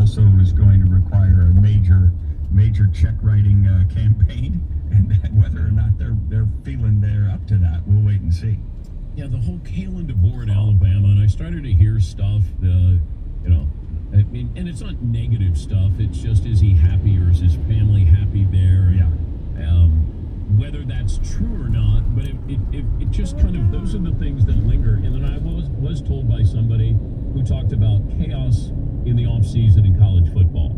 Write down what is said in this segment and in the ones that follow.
also is going to require a major check writing campaign, and whether or not they're feeling they're up to that, we'll wait and see. Yeah, the whole Kalen DeBoer at Alabama, and I started to hear stuff, I mean, and it's not negative stuff. It's just, is he happy or is his family happy there? Yeah. Whether that's true or not, but it just kind of, those are the things that linger. And then I was told by somebody who talked about chaos in the offseason in college football.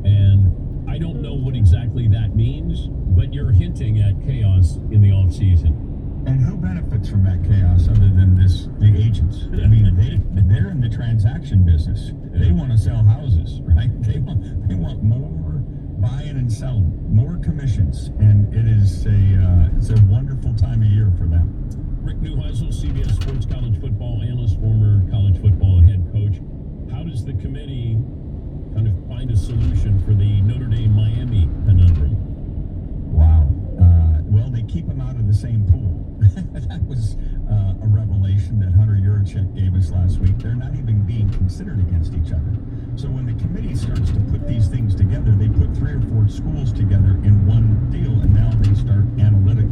And I don't know what exactly that means, but you're hinting at chaos in the offseason. And who benefits from that chaos other than the agents? I mean, they're in the transaction business. They want to sell houses, right? They want more buying and selling, more commissions, and it's a wonderful time of year for them. Rick Neuheisel, CBS Sports college football analyst, former college football head coach. How does the committee kind of find a solution for the Notre Dame-Miami conundrum? Wow. Well, they keep them out of the same pool. That was a revelation that Hunter Yurachek gave us last week. They're not even being considered against each other. So when the committee starts to put these things together, they put 3 or 4 schools together in one deal, and now they start analytic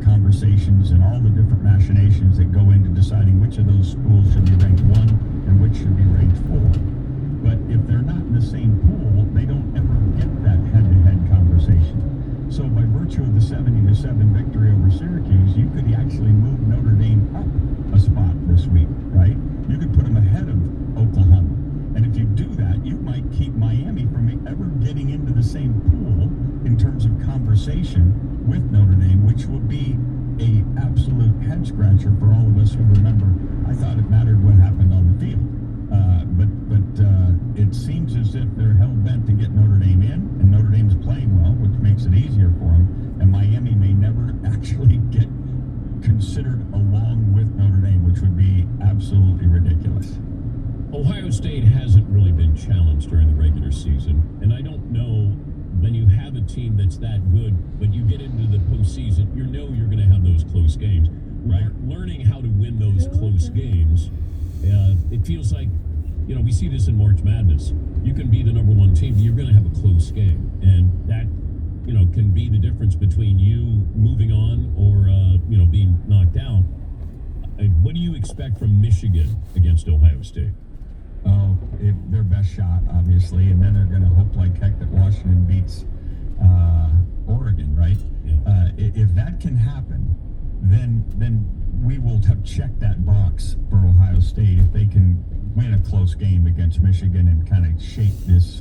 conversations and all the different machinations that go into deciding which of those schools should be ranked 1 and which should be ranked 4. But if they're not in the same pool, they don't ever get that head-to-head conversation. So by virtue of the 70-7 victory over Syracuse, you could actually move Notre Dame up a spot this week, right? You could put them ahead of Oklahoma. And if you do that, you might keep Miami from ever getting into the same pool in terms of conversation with Notre Dame, which would be a absolute head-scratcher for all of us who remember. I thought it mattered what happened on the field. But it seems as if they're hell-bent to get Notre Dame in, and Notre Dame's playing well, which makes it easier for them, and Miami may never actually get considered along with Notre Dame, which would be absolutely ridiculous. Ohio State hasn't really been challenged during the regular season, and I don't know, when you have a team that's that good, but you get into the postseason, you're going to have those close games. Right? Learning how to win those close games, it feels like, we see this in March Madness. You can be the number 1 team, but you're going to have a close game, and that, can be the difference between you moving on or, being knocked out. What do you expect from Michigan against Ohio State? Oh, their best shot, obviously, and then they're going to hope like heck that Washington beats Oregon, right? Yeah. If that can happen, then we will have checked that box for Ohio State if they can win a close game against Michigan and kind of shake this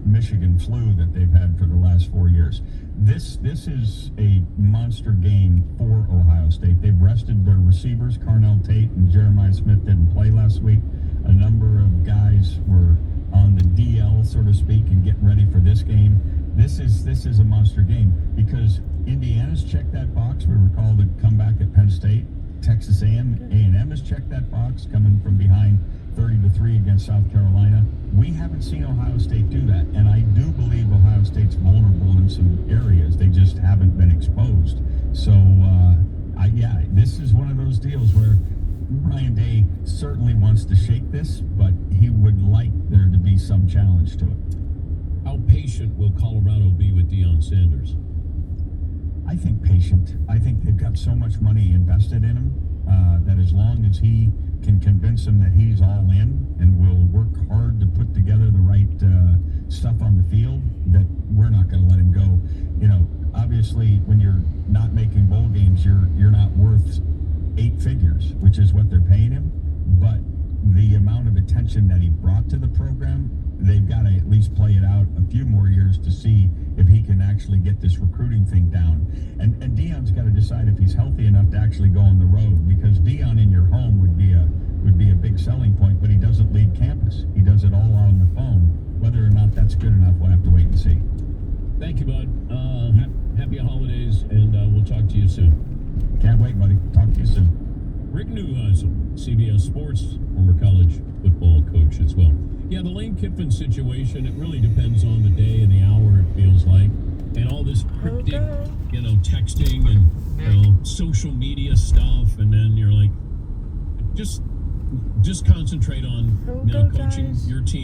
Michigan flu that they've had for the last 4 years. This is a monster game for Ohio State. They've rested their receivers. Carnell Tate and Jeremiah Smith didn't play last week. A number of guys were on the DL, so to speak, and getting ready for this game. This is a monster game because Indiana's checked that box. We recall the comeback at Penn State. Texas A&M has checked that box, coming from behind 30-3 against South Carolina. We haven't seen Ohio State do that, and I do believe Ohio State's vulnerable in some areas. They just haven't been exposed. So, this is one of those deals where Ryan Day certainly wants to shake this, but he would like there to be some challenge to it. How patient will Colorado be with Deion Sanders? I think patient. I think they've got so much money invested in him that as long as he can convince him that he's all in and will work hard to put together the right stuff on the field, that we're not going to let him go. Obviously, when you're not making bowl games, you're not worth 8 figures, which is what they're paying him. But the amount of attention that he brought to the program, they've got to at least play it out a few more years to see if he can actually get this recruiting thing down. And Deion's got to decide if he's healthy enough to actually go on the road, because Deion in your home would be a big selling point, but he doesn't leave campus. He does it all on the phone. Whether or not that's good enough, we'll have to wait and see. Thank you, bud. Happy holidays, and we'll talk to you soon. Can't wait, buddy. Talk to you soon. Rick Neuheisel, CBS Sports, former college football coach as well. Yeah, the Lane Kiffin situation, it really depends on the day and the hour, it feels like. And all this cryptic, texting and, social media stuff. And then you're like, just concentrate on, coaching your team.